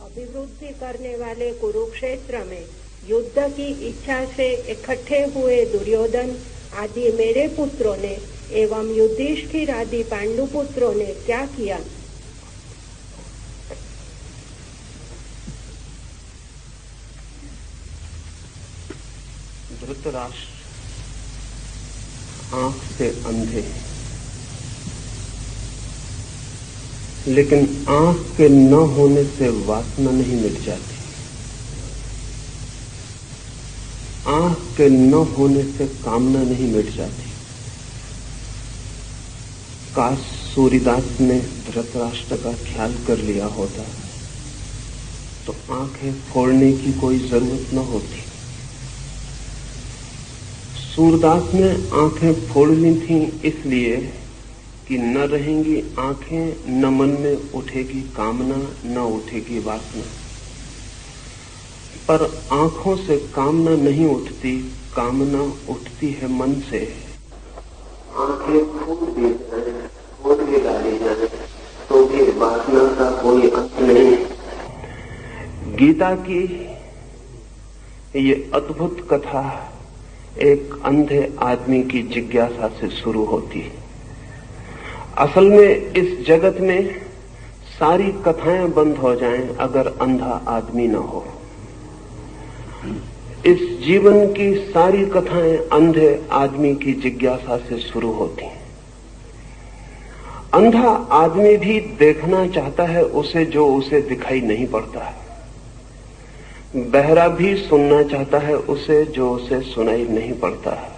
अभिवृद्धि करने वाले कुरुक्षेत्र में युद्ध की इच्छा से इकट्ठे हुए दुर्योधन आदि मेरे पुत्रों ने एवं युधिष्ठिर आदि पांडुपुत्रों ने क्या किया? धृतराष्ट्र आंख से अंधे, लेकिन आंख के न होने से वासना नहीं मिट जाती। आंख के न होने से कामना नहीं मिट जाती। काश सूर्यदास ने धृतराष्ट्र का ख्याल कर लिया होता तो आंखें फोड़ने की कोई जरूरत न होती। सूरदास ने आंखें फोड़ ली थी इसलिए कि न रहेंगी आंखें, न मन में उठेगी कामना, न उठेगी वासना। पर आंखों से कामना नहीं उठती, कामना उठती है मन से। आंखें फोड़ भी डाली जाए तो भी वासना का कोई अंत नहीं। गीता की ये अद्भुत कथा एक अंधे आदमी की जिज्ञासा से शुरू होती है। असल में इस जगत में सारी कथाएं बंद हो जाएं अगर अंधा आदमी न हो। इस जीवन की सारी कथाएं अंधे आदमी की जिज्ञासा से शुरू होती हैं। अंधा आदमी भी देखना चाहता है उसे जो उसे दिखाई नहीं पड़ता है। बहरा भी सुनना चाहता है उसे जो उसे सुनाई नहीं पड़ता है।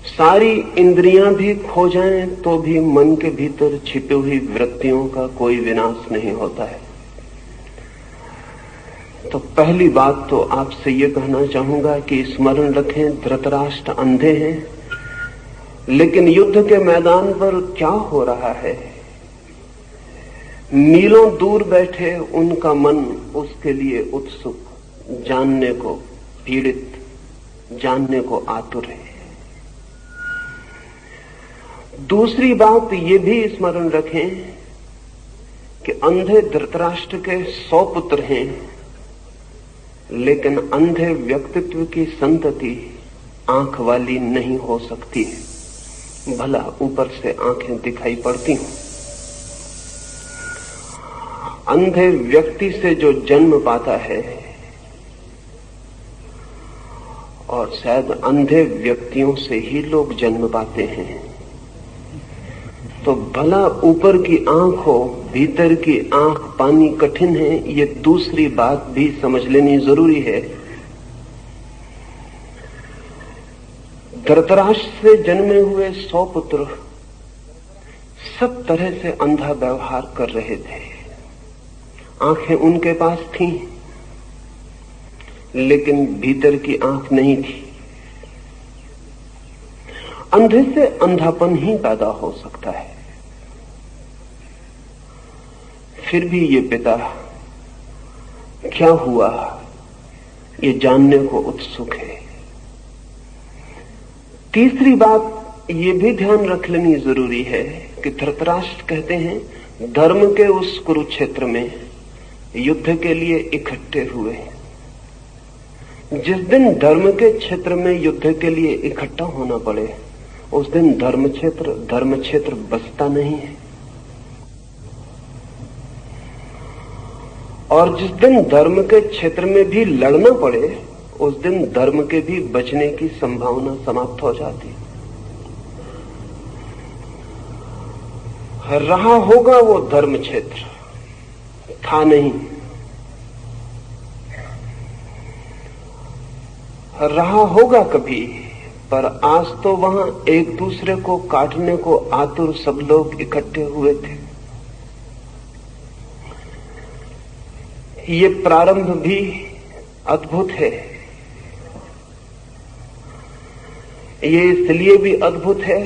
सारी इंद्रियां भी खो जाएं तो भी मन के भीतर छिपी हुई वृत्तियों का कोई विनाश नहीं होता है। तो पहली बात तो आपसे ये कहना चाहूंगा कि स्मरण रखें, धृतराष्ट्र अंधे हैं, लेकिन युद्ध के मैदान पर क्या हो रहा है, मीलों दूर बैठे उनका मन उसके लिए उत्सुक, जानने को पीड़ित, जानने को आतुर है। दूसरी बात ये भी स्मरण रखें कि अंधे धृतराष्ट्र के 100 पुत्र हैं, लेकिन अंधे व्यक्तित्व की संतति आंख वाली नहीं हो सकती है। भला ऊपर से आंखें दिखाई पड़ती हूं। अंधे व्यक्ति से जो जन्म पाता है, और शायद अंधे व्यक्तियों से ही लोग जन्म पाते हैं, तो भला ऊपर की आंख हो, भीतर की आंख पानी कठिन है, ये दूसरी बात भी समझ लेनी जरूरी है। धृतराष्ट्र से जन्मे हुए 100 पुत्र सब तरह से अंधा व्यवहार कर रहे थे। आंखें उनके पास थीं, लेकिन भीतर की आंख नहीं थी। अंधे से अंधापन ही पैदा हो सकता है। फिर भी ये पिता क्या हुआ ये जानने को उत्सुक है। तीसरी बात ये भी ध्यान रख लेनी जरूरी है कि धृतराष्ट्र कहते हैं धर्म के उस कुरुक्षेत्र में युद्ध के लिए इकट्ठे हुए। जिस दिन धर्म के क्षेत्र में युद्ध के लिए इकट्ठा होना पड़े, उस दिन धर्म क्षेत्र बचता नहीं है। और जिस दिन धर्म के क्षेत्र में भी लड़ना पड़े, उस दिन धर्म के भी बचने की संभावना समाप्त हो जाती। रहा होगा वो धर्म क्षेत्र, था नहीं। रहा होगा कभी, पर आज तो वहां एक दूसरे को काटने को आतुर सब लोग इकट्ठे हुए थे। ये प्रारंभ भी अद्भुत है। ये इसलिए भी अद्भुत है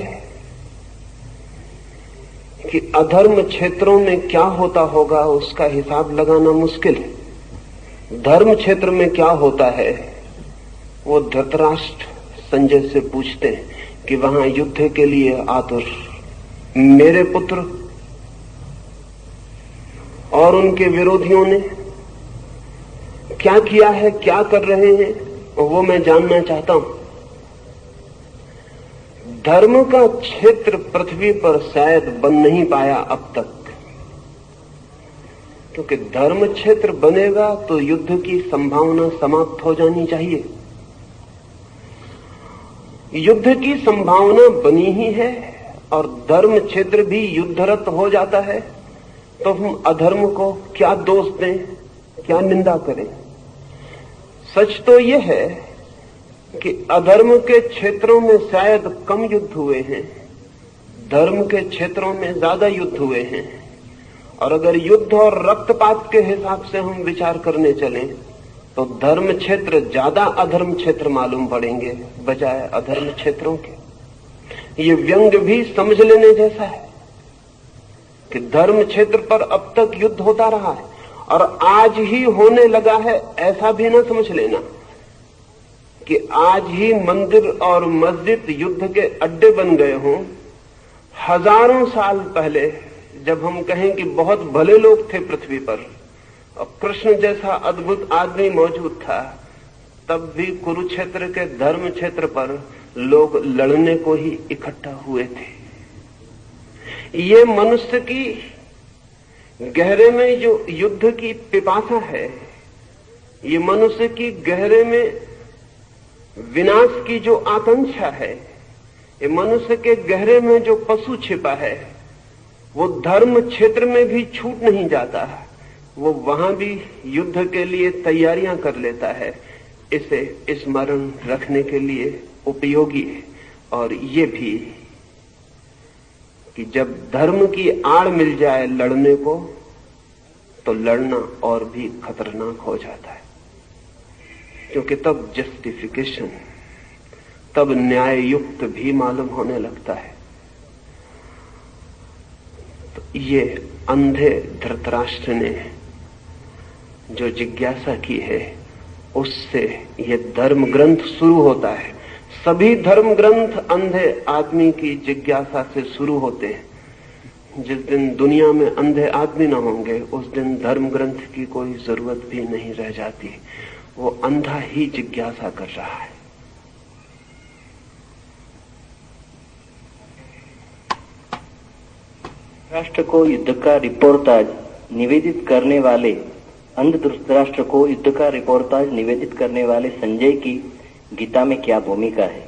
कि अधर्म क्षेत्रों में क्या होता होगा उसका हिसाब लगाना मुश्किल है। धर्म क्षेत्र में क्या होता है वो धृतराष्ट्र संजय से पूछते हैं कि वहां युद्ध के लिए आतुर मेरे पुत्र और उनके विरोधियों ने क्या किया है, क्या कर रहे हैं, वो मैं जानना चाहता हूं। धर्म का क्षेत्र पृथ्वी पर शायद बन नहीं पाया अब तक, क्योंकि धर्म क्षेत्र बनेगा तो युद्ध की संभावना समाप्त हो जानी चाहिए। युद्ध की संभावना बनी ही है और धर्म क्षेत्र भी युद्धरत हो जाता है, तो हम अधर्म को क्या दोष दें, क्या निंदा करें। सच तो यह है कि अधर्म के क्षेत्रों में शायद कम युद्ध हुए हैं, धर्म के क्षेत्रों में ज्यादा युद्ध हुए हैं। और अगर युद्ध और रक्तपात के हिसाब से हम विचार करने चलें तो धर्म क्षेत्र ज्यादा अधर्म क्षेत्र मालूम पड़ेंगे बजाय अधर्म क्षेत्रों के। ये व्यंग भी समझ लेने जैसा है कि धर्म क्षेत्र पर अब तक युद्ध होता रहा है और आज ही होने लगा है, ऐसा भी ना समझ लेना कि आज ही मंदिर और मस्जिद युद्ध के अड्डे बन गए हों। हजारों साल पहले जब हम कहें कि बहुत भले लोग थे पृथ्वी पर और कृष्ण जैसा अद्भुत आदमी मौजूद था, तब भी कुरुक्षेत्र के धर्म क्षेत्र पर लोग लड़ने को ही इकट्ठा हुए थे। ये मनुष्य की गहरे में जो युद्ध की पिपासा है, ये मनुष्य की गहरे में विनाश की जो आकांक्षा है, ये मनुष्य के गहरे में जो पशु छिपा है, वो धर्म क्षेत्र में भी छूट नहीं जाता, वो वहां भी युद्ध के लिए तैयारियां कर लेता है। इसे स्मरण रखने के लिए उपयोगी है। और ये भी कि जब धर्म की आड़ मिल जाए लड़ने को, तो लड़ना और भी खतरनाक हो जाता है, क्योंकि तब जस्टिफिकेशन, तब न्याय युक्त भी मालूम होने लगता है। तो ये अंधे धृतराष्ट्र ने जो जिज्ञासा की है, उससे ये धर्म ग्रंथ शुरू होता है। सभी धर्म ग्रंथ अंधे आदमी की जिज्ञासा से शुरू होते हैं। जिस दिन दुनिया में अंधे आदमी न होंगे, उस दिन धर्म ग्रंथ की कोई जरूरत भी नहीं रह जाती। वो अंधा ही जिज्ञासा कर रहा है। राष्ट्र को युद्ध का रिपोर्टाज निवेदित करने वाले अंध धृतराष्ट्र को युद्ध का रिपोर्टाज निवेदित करने वाले संजय की गीता में क्या भूमिका है?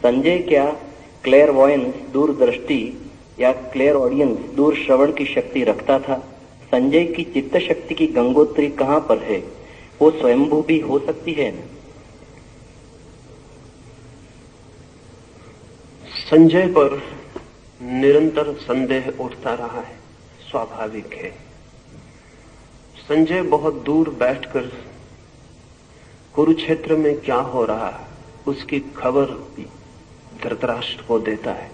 संजय क्या क्लेयरवॉयंस, दूरदृष्टि या क्लेयर ऑडियंस, दूर श्रवण की शक्ति रखता था? संजय की चित्त शक्ति की गंगोत्री कहां पर है? वो स्वयंभू भी हो सकती है ना? संजय पर निरंतर संदेह उठता रहा है, स्वाभाविक है। संजय बहुत दूर बैठकर कुरुक्षेत्र में क्या हो रहा है उसकी खबर धृतराष्ट्र को देता है।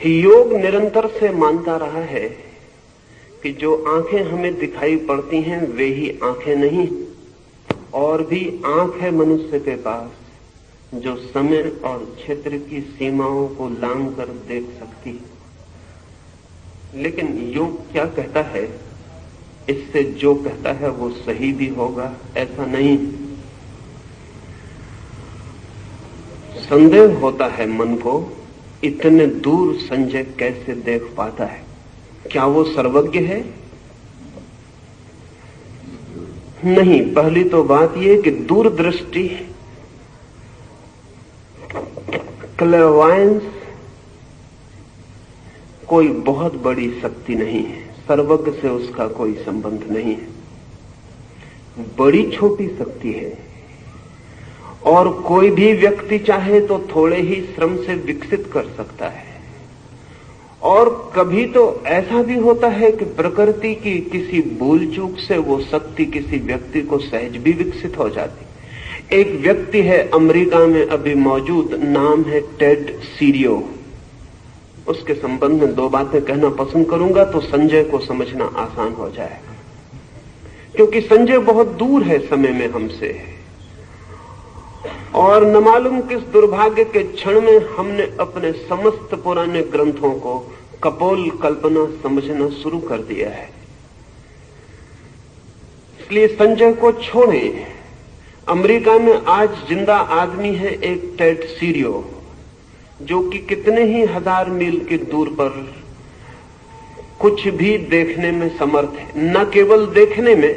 योग निरंतर से मानता रहा है कि जो आंखें हमें दिखाई पड़ती हैं वे ही आंखें नहीं, और भी आंख है मनुष्य के पास जो समय और क्षेत्र की सीमाओं को लांघ कर देख सकती है। लेकिन योग क्या कहता है, इससे जो कहता है वो सही भी होगा ऐसा नहीं। संदेह होता है मन को, इतने दूर संजय कैसे देख पाता है? क्या वो सर्वज्ञ है? नहीं। पहली तो बात यह कि दूरदृष्टि, क्लेयरवॉयंस कोई बहुत बड़ी शक्ति नहीं है, सर्वज्ञ से उसका कोई संबंध नहीं है। बड़ी छोटी शक्ति है और कोई भी व्यक्ति चाहे तो थोड़े ही श्रम से विकसित कर सकता है। और कभी तो ऐसा भी होता है कि प्रकृति की किसी भूल चूक से वो शक्ति किसी व्यक्ति को सहज भी विकसित हो जाती। एक व्यक्ति है अमेरिका में अभी मौजूद, नाम है टेड सीरियो। उसके संबंध में 2 बातें कहना पसंद करूंगा तो संजय को समझना आसान हो जाएगा, क्योंकि संजय बहुत दूर है समय में हमसे, और न मालूम किस दुर्भाग्य के क्षण में हमने अपने समस्त पुराने ग्रंथों को कपोल कल्पना समझना शुरू कर दिया है। इसलिए संजय को छोड़ें। अमेरिका में आज जिंदा आदमी है एक टेड सीरियो, जो कि कितने ही हजार मील की दूर पर कुछ भी देखने में समर्थ है। न केवल देखने में,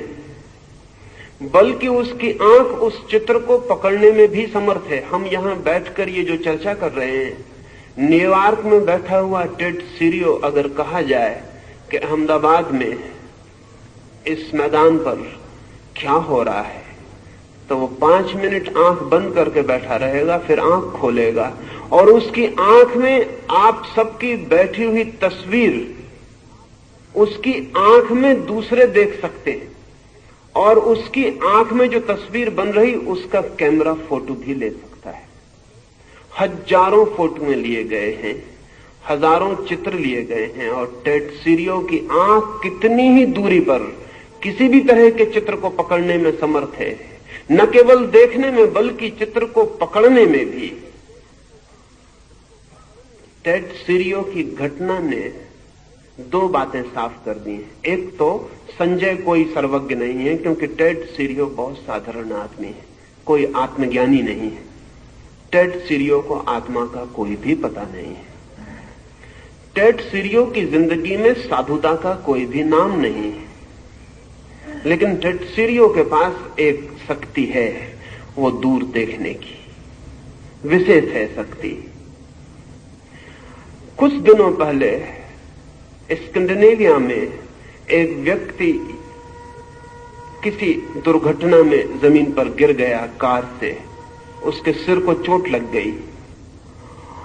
बल्कि उसकी आंख उस चित्र को पकड़ने में भी समर्थ है। हम यहां बैठकर ये जो चर्चा कर रहे हैं, न्यूयॉर्क में बैठा हुआ टेड सीरियो अगर कहा जाए कि अहमदाबाद में इस मैदान पर क्या हो रहा है, तो वो 5 मिनट आंख बंद करके बैठा रहेगा, फिर आंख खोलेगा और उसकी आंख में आप सबकी बैठी हुई तस्वीर उसकी आंख में दूसरे देख सकते हैं, और उसकी आंख में जो तस्वीर बन रही उसका कैमरा फोटो भी ले सकता है। हजारों फोटोएं लिए गए हैं, हजारों चित्र लिए गए हैं, और टेड सीरियो की आंख कितनी ही दूरी पर किसी भी तरह के चित्र को पकड़ने में समर्थ है। न केवल देखने में बल्कि चित्र को पकड़ने में भी। टेड सीरियो की घटना ने 2 बातें साफ कर दी हैं। एक तो संजय कोई सर्वज्ञ नहीं है, क्योंकि टेड सीरियो बहुत साधारण आदमी है, कोई आत्मज्ञानी नहीं है। टेड सीरियो को आत्मा का कोई भी पता नहीं है। टेड सीरियो की जिंदगी में साधुता का कोई भी नाम नहीं है, लेकिन टेड सीरियो के पास एक शक्ति है, वो दूर देखने की विशेष है शक्ति। कुछ दिनों पहले स्कैंडिनेविया में एक व्यक्ति किसी दुर्घटना में जमीन पर गिर गया कार से, उसके सिर को चोट लग गई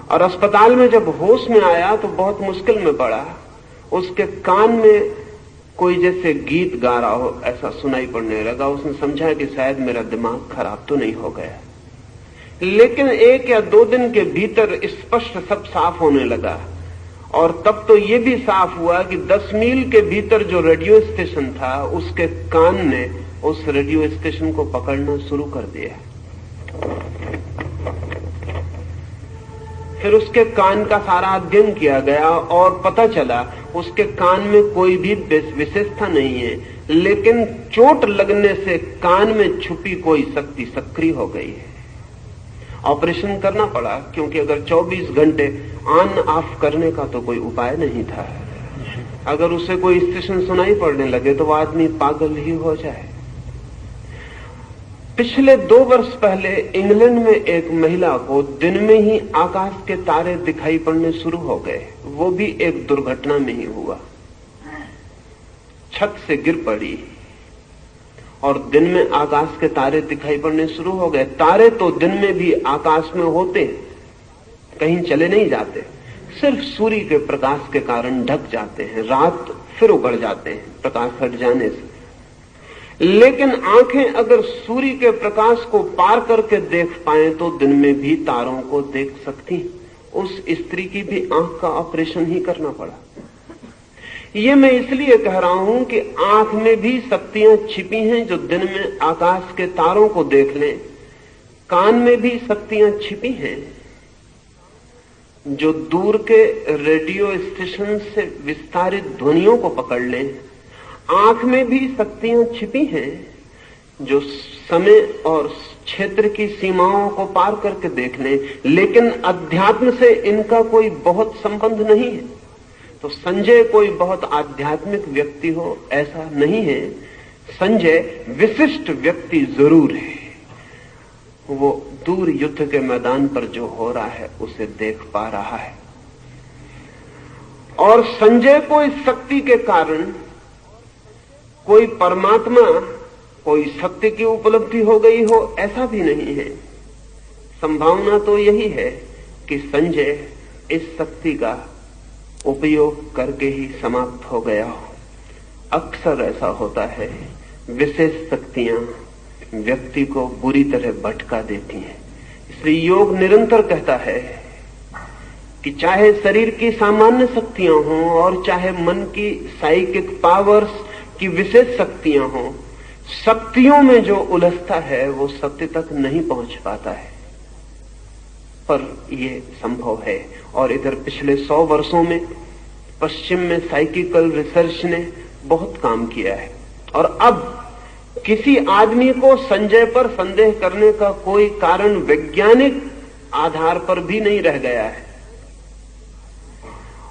और अस्पताल में जब होश में आया तो बहुत मुश्किल में पड़ा। उसके कान में कोई जैसे गीत गा रहा हो ऐसा सुनाई पड़ने लगा। उसने समझा कि शायद मेरा दिमाग खराब तो नहीं हो गया, लेकिन 1 या 2 दिन के भीतर स्पष्ट सब साफ होने लगा। और तब तो ये भी साफ हुआ कि 10 मील के भीतर जो रेडियो स्टेशन था उसके कान ने उस रेडियो स्टेशन को पकड़ना शुरू कर दिया। फिर उसके कान का सारा अध्ययन किया गया और पता चला उसके कान में कोई भी विशेषता नहीं है, लेकिन चोट लगने से कान में छुपी कोई शक्ति सक्रिय हो गई है। ऑपरेशन करना पड़ा, क्योंकि अगर 24 घंटे ऑन ऑफ करने का तो कोई उपाय नहीं था। अगर उसे कोई स्टेशन सुनाई पड़ने लगे तो वो आदमी पागल ही हो जाए। पिछले 2 वर्ष पहले इंग्लैंड में एक महिला को दिन में ही आकाश के तारे दिखाई पड़ने शुरू हो गए। वो भी एक दुर्घटना में ही हुआ, छत से गिर पड़ी और दिन में आकाश के तारे दिखाई पड़ने शुरू हो गए। तारे तो दिन में भी आकाश में होते, कहीं चले नहीं जाते, सिर्फ सूर्य के प्रकाश के कारण ढक जाते हैं, रात फिर उगड़ जाते हैं प्रकाश हट जाने से। लेकिन आंखें अगर सूर्य के प्रकाश को पार करके देख पाए तो दिन में भी तारों को देख सकती। उस स्त्री की भी आंख का ऑपरेशन ही करना पड़ा। ये मैं इसलिए कह रहा हूं कि आंख में भी शक्तियां छिपी हैं जो दिन में आकाश के तारों को देख लें। कान में भी शक्तियां छिपी हैं जो दूर के रेडियो स्टेशन से विस्तारित ध्वनियों को पकड़ लें। आंख में भी शक्तियां छिपी हैं जो समय और क्षेत्र की सीमाओं को पार करके देख लें, लेकिन अध्यात्म से इनका कोई बहुत संबंध नहीं है। तो संजय कोई बहुत आध्यात्मिक व्यक्ति हो ऐसा नहीं है। संजय विशिष्ट व्यक्ति जरूर है। वो दूर युद्ध के मैदान पर जो हो रहा है उसे देख पा रहा है, और संजय को इस शक्ति के कारण कोई परमात्मा, कोई सत्य की उपलब्धि हो गई हो ऐसा भी नहीं है। संभावना तो यही है कि संजय इस शक्ति का उपयोग करके ही समाप्त हो गया हो। अक्सर ऐसा होता है, विशेष शक्तियां व्यक्ति को बुरी तरह भटका देती हैं। इसलिए योग निरंतर कहता है कि चाहे शरीर की सामान्य शक्तियां हों और चाहे मन की साइकिक पावर्स की विशेष शक्तियां हों, शक्तियों में जो उलझता है वो सत्य तक नहीं पहुंच पाता है। पर यह संभव है। और इधर पिछले 100 वर्षों में पश्चिम में साइकिकल रिसर्च ने बहुत काम किया है, और अब किसी आदमी को संजय पर संदेह करने का कोई कारण वैज्ञानिक आधार पर भी नहीं रह गया है।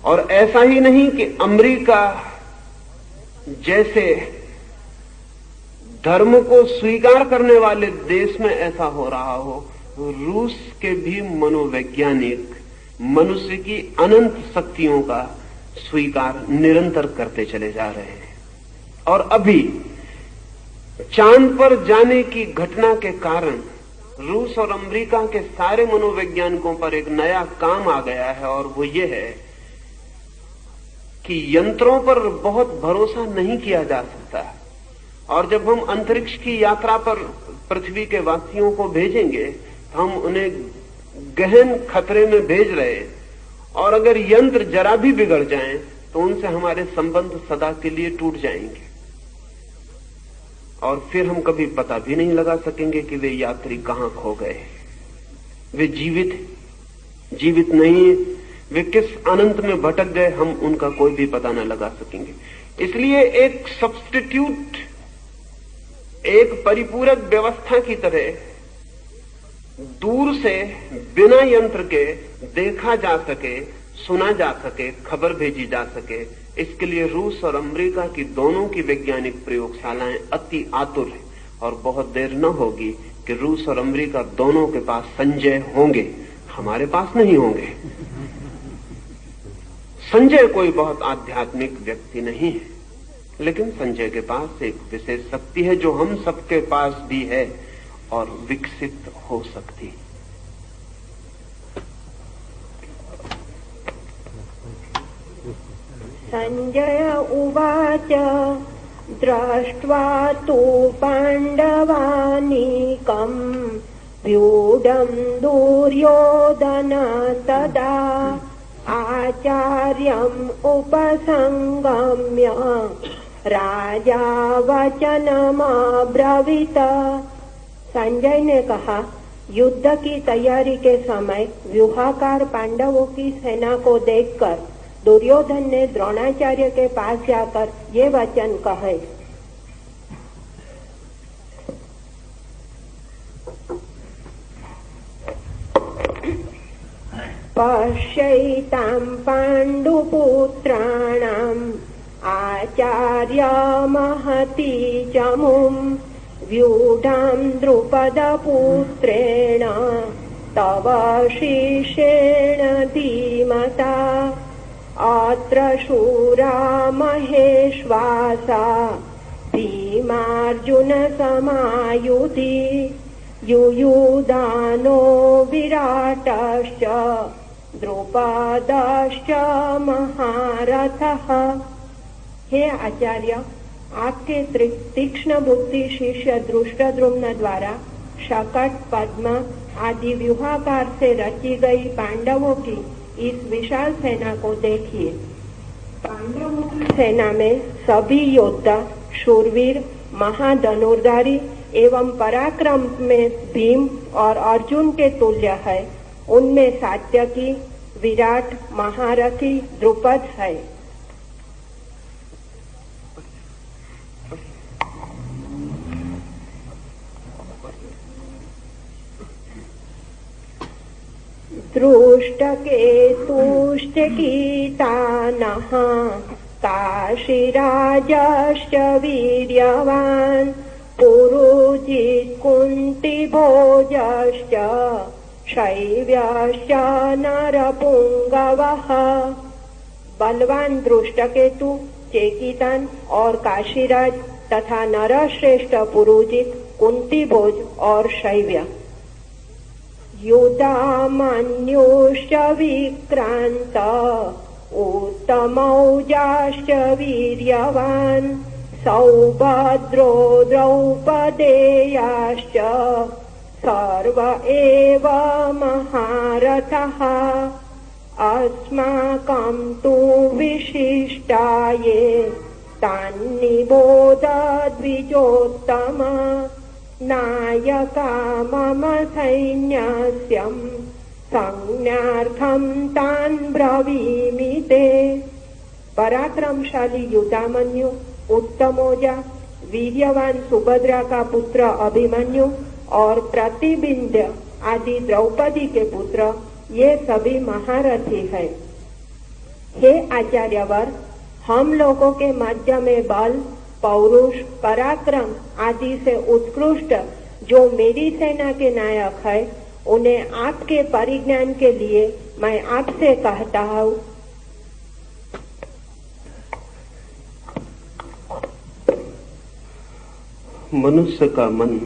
और ऐसा ही नहीं कि अमेरिका जैसे धर्म को स्वीकार करने वाले देश में ऐसा हो रहा हो, रूस के भी मनोवैज्ञानिक मनुष्य की अनंत शक्तियों का स्वीकार निरंतर करते चले जा रहे हैं। और अभी चांद पर जाने की घटना के कारण रूस और अमेरिका के सारे मनोवैज्ञानिकों पर एक नया काम आ गया है, और वो ये है कि यंत्रों पर बहुत भरोसा नहीं किया जा सकता। और जब हम अंतरिक्ष की यात्रा पर पृथ्वी के वासियों को भेजेंगे तो हम उन्हें गहन खतरे में भेज रहे हैं, और अगर यंत्र जरा भी बिगड़ जाएं तो उनसे हमारे संबंध सदा के लिए टूट जाएंगे, और फिर हम कभी पता भी नहीं लगा सकेंगे कि वे यात्री कहां खो गए। वे जीवित नहीं है, वे किस अनंत में भटक गए, हम उनका कोई भी पता न लगा सकेंगे। इसलिए एक सब्स्टिट्यूट, एक परिपूरक व्यवस्था की तरह दूर से बिना यंत्र के देखा जा सके, सुना जा सके, खबर भेजी जा सके, इसके लिए रूस और अमेरिका की दोनों की वैज्ञानिक प्रयोगशालाएं अति आतुर हैं। और बहुत देर न होगी कि रूस और अमेरिका दोनों के पास संजय होंगे, हमारे पास नहीं होंगे। संजय कोई बहुत आध्यात्मिक व्यक्ति नहीं है, लेकिन संजय के पास एक विशेष शक्ति है जो हम सबके पास भी है और विकसित हो सकती। संजय उवाच दृष्ट्वा तु पाण्डवानीकं व्यूढं दुर्योधन तदा आचार्यम् उपसंगम्य राजा वचनमब्रवीत। संजय ने कहा, युद्ध की तैयारी के समय व्यूहाकार पांडवों की सेना को देखकर दुर्योधन ने द्रोणाचार्य के पास जाकर ये वचन कहे, पश्यैतां पाण्डुपुत्राणाम् आचार्य महती चमुं व्यूढां द्रुपदपुत्रेण तव शिष्येण धीमता अत्र शूरा महेश्वासा भीमार्जुन समायुधि युयुधानो विराटश्च द्रुपदश्च महारथः। हे आचार्य, आपके तीक्ष्ण बुद्धि शिष्य धृष्टद्युम्न द्वारा शकट, पद्म आदि व्यूहाकार से रची गई पांडवों की इस विशाल सेना को देखिए। पांडवों की सेना में सभी योद्धा शूरवीर, महाधनुर्धारी एवं पराक्रम में भीम और अर्जुन के तुल्य है। उनमें सात्यकी, विराट, महारथी द्रुपद है। दृष्टकेतुश्चकितानः काशीराजश्च वीर्यवान् पुरुजित् कुन्तिभोजश्च शैव्यश्च नरपुंगवः। बलवान दृष्टकेतु, चेकितान और काशीराज तथा नरश्रेष्ठ पुरुजित, कुंतीभोज और शैव्य। युधामन्युश्च विक्रांत उत्तमौजाश्च वीर्यवान् सौभद्रो द्रौपदेयाश्च सर्व एव महारथः। अस्माकं तु विशिष्टाये तान्निबोध द्विजोत्तम नायका मम सैन्यस्यं संज्ञार्थं तान् ब्रवीमि ते। पराक्रमशाली युधामन्यु, उत्तमोजा, वीर्यवान सुभद्रा का पुत्र अभिमन्यु और प्रतिबिंध्य आदि द्रौपदी के पुत्र, ये सभी महारथी हैं। हे आचार्यवर, हम लोगों के मध्य में बल, पौरुष, पराक्रम आदि से उत्कृष्ट जो मेरी सेना के नायक है, उन्हें आपके परिज्ञान के लिए मैं आपसे कहता हूँ। मनुष्य का मन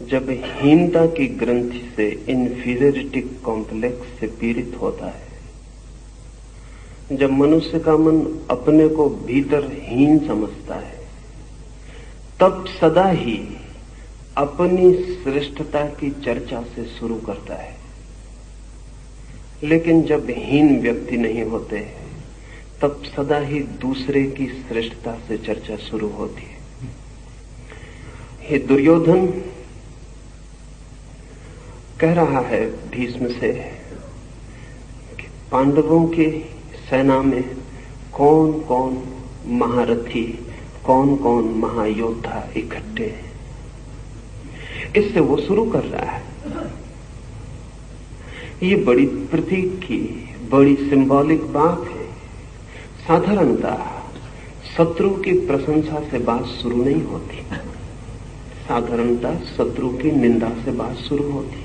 जब हीनता की ग्रंथि से, इंफीरियरिटी कॉम्प्लेक्स से पीड़ित होता है, जब मनुष्य का मन अपने को भीतर हीन समझता है, तब सदा ही अपनी श्रेष्ठता की चर्चा से शुरू करता है। लेकिन जब हीन व्यक्ति नहीं होते, तब सदा ही दूसरे की श्रेष्ठता से चर्चा शुरू होती है। हे दुर्योधन कह रहा है भीष्म से कि पांडवों की सेना में कौन कौन महारथी, कौन कौन महायोद्धा इकट्ठे हैं। इससे वो शुरू कर रहा है। ये बड़ी प्रतीक की, बड़ी सिंबॉलिक बात है। साधारणतः शत्रु की प्रशंसा से बात शुरू नहीं होती, साधारणतः शत्रु की निंदा से बात शुरू होती।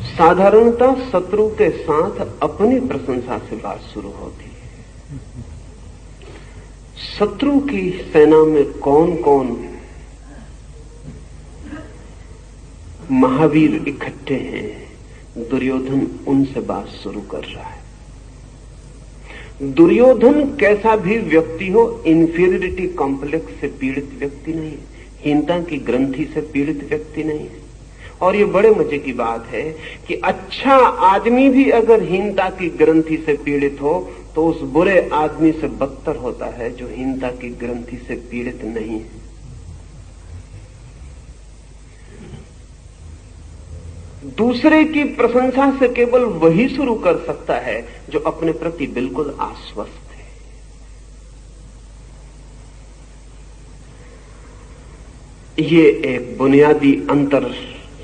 साधारणतः शत्रु के साथ अपनी प्रशंसा से बात शुरू होती है। शत्रु की सेना में कौन कौन महावीर इकट्ठे हैं, दुर्योधन उनसे बात शुरू कर रहा है। दुर्योधन कैसा भी व्यक्ति हो, इंफीरियरिटी कॉम्प्लेक्स से पीड़ित व्यक्ति नहीं, हीनता की ग्रंथि से पीड़ित व्यक्ति नहीं है। और ये बड़े मजे की बात है कि अच्छा आदमी भी अगर हीनता की ग्रंथि से पीड़ित हो, तो उस बुरे आदमी से बदतर होता है जो हीनता की ग्रंथि से पीड़ित नहीं है। दूसरे की प्रशंसा से केवल वही शुरू कर सकता है जो अपने प्रति बिल्कुल आश्वस्त है। ये एक बुनियादी अंतर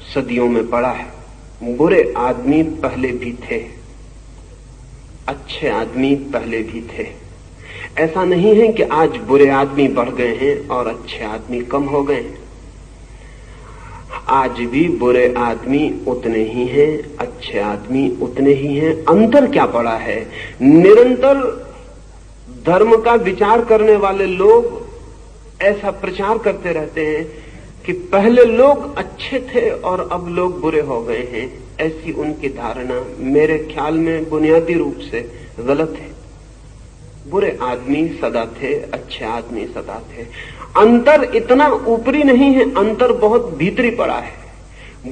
सदियों में पड़ा है। बुरे आदमी पहले भी थे, अच्छे आदमी पहले भी थे। ऐसा नहीं है कि आज बुरे आदमी बढ़ गए हैं और अच्छे आदमी कम हो गए हैं। आज भी बुरे आदमी उतने ही हैं, अच्छे आदमी उतने ही हैं। अंतर क्या पड़ा है? निरंतर धर्म का विचार करने वाले लोग ऐसा प्रचार करते रहते हैं कि पहले लोग अच्छे थे और अब लोग बुरे हो गए हैं। ऐसी उनकी धारणा मेरे ख्याल में बुनियादी रूप से गलत है। बुरे आदमी सदा थे, अच्छे आदमी सदा थे। अंतर इतना ऊपरी नहीं है, अंतर बहुत भीतरी पड़ा है।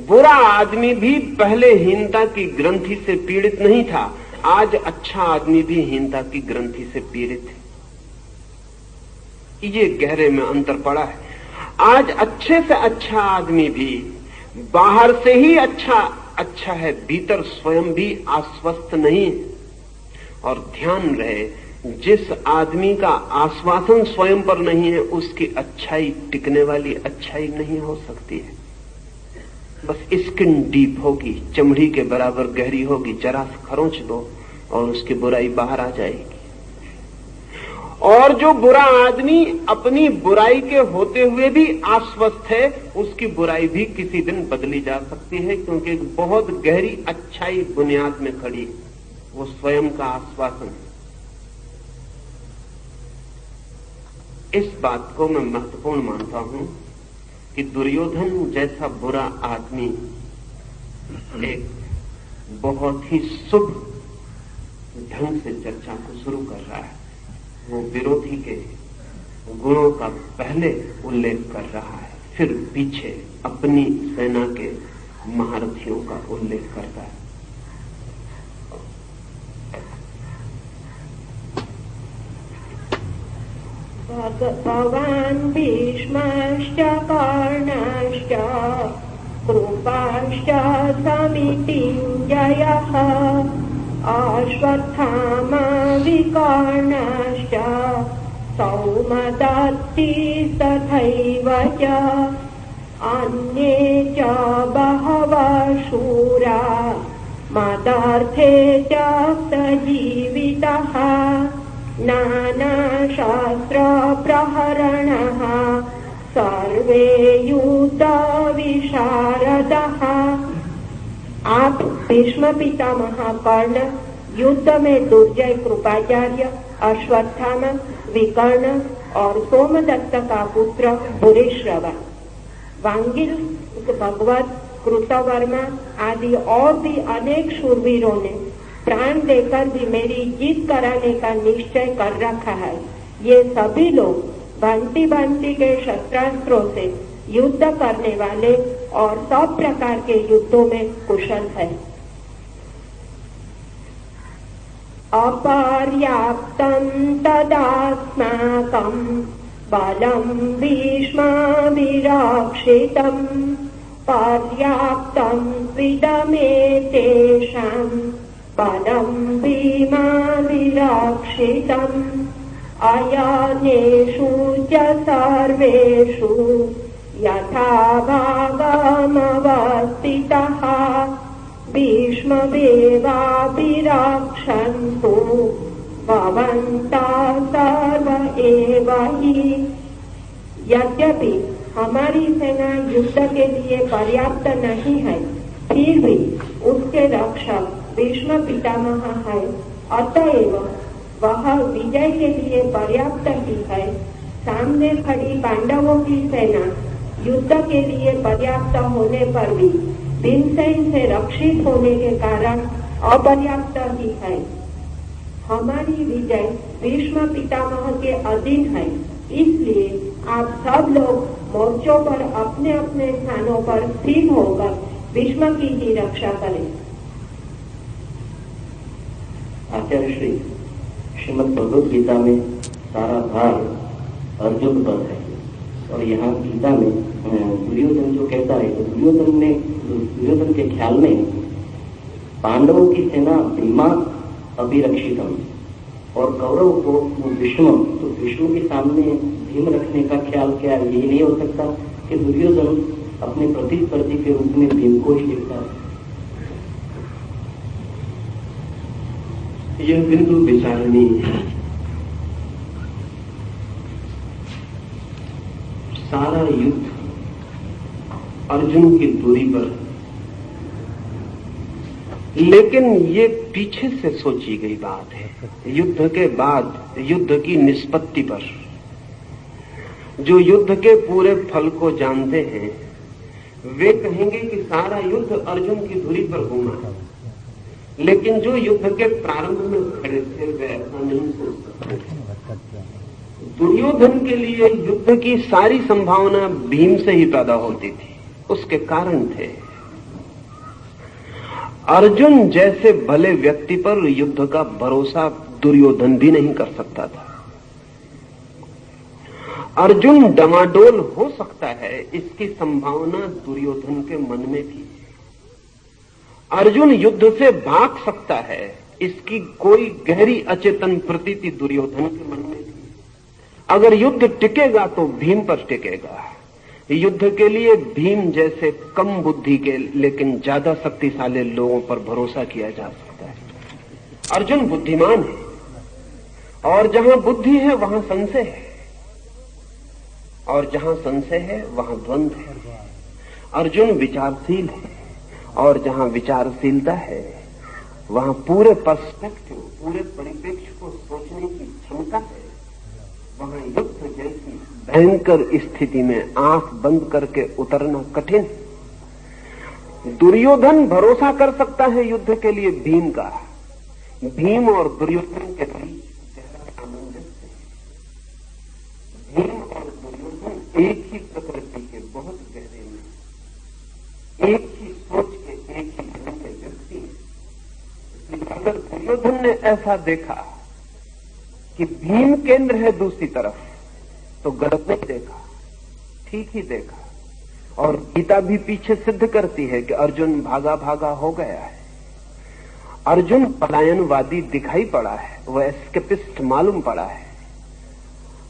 बुरा आदमी भी पहले हीनता की ग्रंथि से पीड़ित नहीं था, आज अच्छा आदमी भी हीनता की ग्रंथि से पीड़ित है। ये गहरे में अंतर पड़ा है। आज अच्छे से अच्छा आदमी भी बाहर से ही अच्छा है, भीतर स्वयं भी आश्वस्त नहीं। और ध्यान रहे, जिस आदमी का आश्वासन स्वयं पर नहीं है, उसकी अच्छाई टिकने वाली अच्छाई नहीं हो सकती है। बस स्किन डीप होगी, चमड़ी के बराबर गहरी होगी, जरा सा खरोंच दो और उसकी बुराई बाहर आ जाएगी। और जो बुरा आदमी अपनी बुराई के होते हुए भी आश्वस्त है, उसकी बुराई भी किसी दिन बदली जा सकती है, क्योंकि एक बहुत गहरी अच्छाई बुनियाद में खड़ी, वो स्वयं का आश्वासन है। इस बात को मैं महत्वपूर्ण मानता हूं कि दुर्योधन जैसा बुरा आदमी एक बहुत ही शुभ ढंग से चर्चा को शुरू कर रहा है। वो विरोधी के गुणों का पहले उल्लेख कर रहा है, फिर पीछे अपनी सेना के महारथियों का उल्लेख करता है। भगवान् भीष्मश्च कर्णश्च कृपाश्च समितिञ्जयः अश्वत्थामा विकर्णश्च सौमदत्ति तथैव च अन्ये च बहवः शूरा मदर्थे त्यक्तजीवितः नानाशास्त्रप्रहरणः सर्वे युद्धविशारदः। आप भीष्म पितामह कर्ण, युद्ध में दुर्जय कृपाचार्य, अश्वत्थामा, विकर्ण और सोमदत्त का पुत्र भूरिश्रवा, वांगिल, भगवत, कृतवर्मा आदि और भी अनेक शूरवीरों ने प्राण देकर भी मेरी जीत कराने का निश्चय कर रखा है। ये सभी लोग भांति भांति के शस्त्रास्त्रों से युद्ध करने वाले और सब प्रकार के युद्धों में कुशल है। अपर्याप्तं तदास्माकं बलं भीष्माभिरक्षितं पर्याप्तं त्विदमेतेषां बलं भीमाभिरक्षितम् अयनेषु च सर्वेषु यथा भागमवस्थितः भीष्ममेवाभिरक्षन्तु भवन्तः सर्व एव हि। यद्यपि हमारी सेना युद्ध के लिए पर्याप्त नहीं है, फिर भी उसके रक्षक भीष्म पितामह है, अतएव वह विजय के लिए पर्याप्त ही है। सामने खड़ी पांडवों की सेना युद्ध के लिए पर्याप्त होने पर भी भीमसेन से रक्षित होने के कारण अपर्याप्त ही है। हमारी विजय भीष्म पितामह के अधीन है, इसलिए आप सब लोग मोर्चों पर अपने अपने स्थानों पर स्थिर होकर भीष्म की ही रक्षा करें। आचार्य श्री श्रीमद् भगवद गीता में सारा भार अर्जुन पर है, और यहाँ गीता में दुर्योधन जो कहता है, तो दुर्योधन के ख्याल में पांडवों की सेना भीमा अभिरक्षितम और कौरव को विष्णु, तो विष्णु के सामने भीम रखने का ख्याल क्या है? यही नहीं हो सकता कि दुर्योधन अपने प्रतिस्पर्धी के रूप में भीम को ही देखता है। यह बिंदु विचारणीय है। सारा युद्ध अर्जुन की दूरी पर, लेकिन ये पीछे से सोची गई बात है। युद्ध के बाद युद्ध की निष्पत्ति पर, जो युद्ध के पूरे फल को जानते हैं वे कहेंगे कि सारा युद्ध अर्जुन की दूरी पर घूमा, लेकिन जो युद्ध के प्रारंभ में खड़े थे वे ऐसा नहीं सोच सकते। दुर्योधन के लिए युद्ध की सारी संभावना भीम से ही पैदा होती थी, उसके कारण थे। अर्जुन जैसे भले व्यक्ति पर युद्ध का भरोसा दुर्योधन भी नहीं कर सकता था। अर्जुन डमाडोल हो सकता है, इसकी संभावना दुर्योधन के मन में थी। अर्जुन युद्ध से भाग सकता है, इसकी कोई गहरी अचेतन प्रतीति दुर्योधन के मन में थी। अगर युद्ध टिकेगा तो भीम पर टिकेगा। युद्ध के लिए भीम जैसे कम बुद्धि के लेकिन ज्यादा शक्तिशाली लोगों पर भरोसा किया जा सकता है। अर्जुन बुद्धिमान है, और जहां बुद्धि है वहां संशय है, और जहां संशय है वहां द्वंद्व है। अर्जुन विचारशील है, और जहां विचारशीलता है वहां पूरे पर्सपेक्टिव, पूरे परिप्रेक्ष्य को सोचने की क्षमता है। वहां युद्ध जैसी भयंकर स्थिति में आंख बंद करके उतरना कठिन। दुर्योधन भरोसा कर सकता है युद्ध के लिए भीम का। भीम और दुर्योधन के बीच गहरा सामंजस्य है। भीम और दुर्योधन एक ही प्रकृति के बहुत गहरे में, एक ही सोच अगर दुर्योधन ने ऐसा देखा कि भीम केंद्र है दूसरी तरफ, तो गलत नहीं देखा, ठीक ही देखा। और गीता भी पीछे सिद्ध करती है कि अर्जुन भागा भागा हो गया है। अर्जुन पलायनवादी दिखाई पड़ा है, वह एस्केपिस्ट मालूम पड़ा है।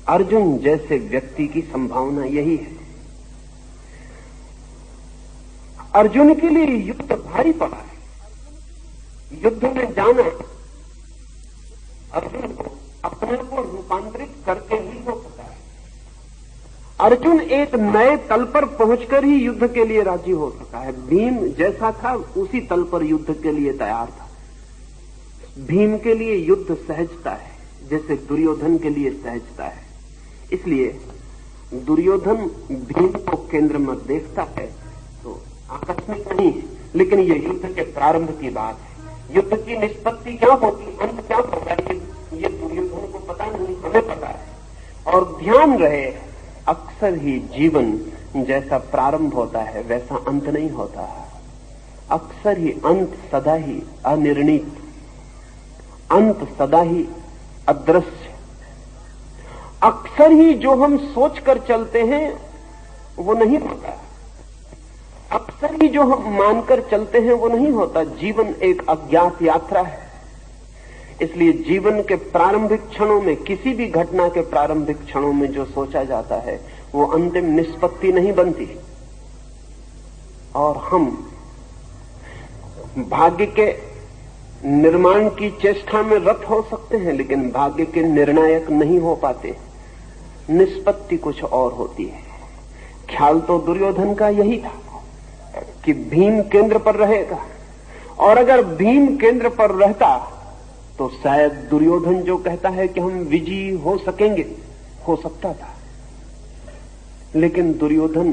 अर्जुन जैसे व्यक्ति की संभावना यही है। अर्जुन के लिए युद्ध भारी पड़ा है। युद्ध में जाना अर्जुन को अपने को रूपांतरित करके ही हो सकता है। अर्जुन एक नए तल पर पहुंचकर ही युद्ध के लिए राजी हो सका है। भीम जैसा था उसी तल पर युद्ध के लिए तैयार था। भीम के लिए युद्ध सहजता है, जैसे दुर्योधन के लिए सहजता है। इसलिए दुर्योधन भीम को केंद्र में देखता है तो आकस्मिक नहीं है, लेकिन ये युद्ध के प्रारंभ की बात है। युद्ध की निष्पत्ति क्या होती, अंत क्या होता है, ये दुर्योधन को पता नहीं, हमें पता है। और ध्यान रहे, अक्सर ही जीवन जैसा प्रारंभ होता है वैसा अंत नहीं होता। अक्सर ही अंत सदा ही अनिर्णित, अंत सदा ही अदृश्य। अक्सर ही जो हम सोचकर चलते हैं वो नहीं होता, अक्सर ही जो हम मानकर चलते हैं वो नहीं होता। जीवन एक अज्ञात यात्रा है। इसलिए जीवन के प्रारंभिक क्षणों में, किसी भी घटना के प्रारंभिक क्षणों में जो सोचा जाता है वो अंतिम निष्पत्ति नहीं बनती। और हम भाग्य के निर्माण की चेष्टा में रत हो सकते हैं, लेकिन भाग्य के निर्णायक नहीं हो पाते। निष्पत्ति कुछ और होती है। ख्याल तो दुर्योधन का यही था कि भीम केंद्र पर रहेगा, और अगर भीम केंद्र पर रहता तो शायद दुर्योधन जो कहता है कि हम विजयी हो सकेंगे, हो सकता था। लेकिन दुर्योधन